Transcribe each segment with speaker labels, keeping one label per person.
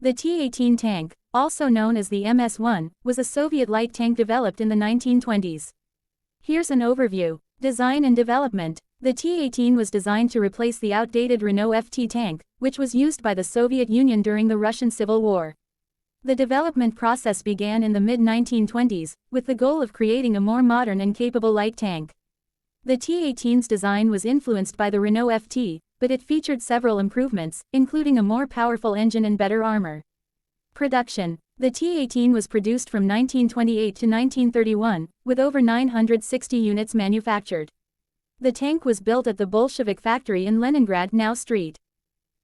Speaker 1: The T-18 tank, also known as the MS-1, was a Soviet light tank developed in the 1920s. Here's an overview. Design and development. The T-18 was designed to replace the outdated Renault FT tank, which was used by the Soviet Union during the Russian Civil War. The development process began in the mid-1920s, with the goal of creating a more modern and capable light tank. The T-18's design was influenced by the Renault FT, but it featured several improvements, including a more powerful engine and better armor. Production. The T-18 was produced from 1928 to 1931, with over 960 units manufactured. The tank was built at the Bolshevik factory in Leningrad, now St.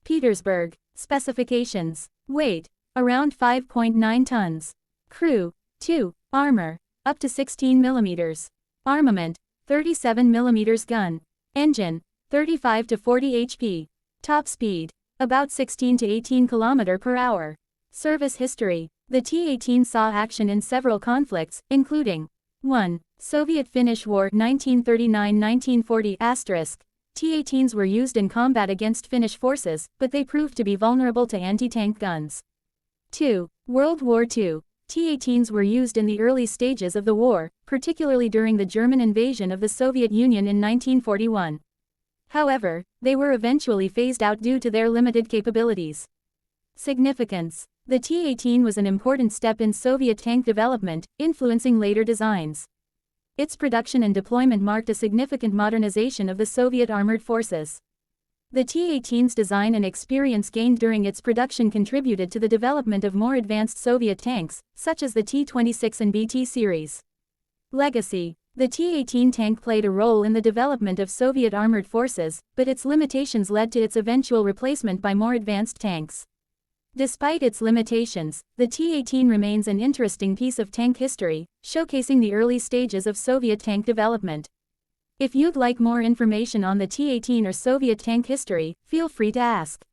Speaker 1: Petersburg. Specifications. Weight. Around 5.9 tons. Crew. 2. Armor. Up to 16 mm. Armament. 37 mm gun. Engine. 35 to 40 HP. Top speed. About 16 to 18 km per hour. Service history. The T-18 saw action in several conflicts, including 1. Soviet-Finnish War 1939–1940 *. T-18s were used in combat against Finnish forces, but they proved to be vulnerable to anti-tank guns. 2. World War II. T-18s were used in the early stages of the war, particularly during the German invasion of the Soviet Union in 1941. However, they were eventually phased out due to their limited capabilities. Significance. The T-18 was an important step in Soviet tank development, influencing later designs. Its production and deployment marked a significant modernization of the Soviet armored forces. The T-18's design and experience gained during its production contributed to the development of more advanced Soviet tanks, such as the T-26 and BT series. Legacy. The T-18 tank played a role in the development of Soviet armored forces, but its limitations led to its eventual replacement by more advanced tanks. Despite its limitations, the T-18 remains an interesting piece of tank history, showcasing the early stages of Soviet tank development. If you'd like more information on the T-18 or Soviet tank history, feel free to ask.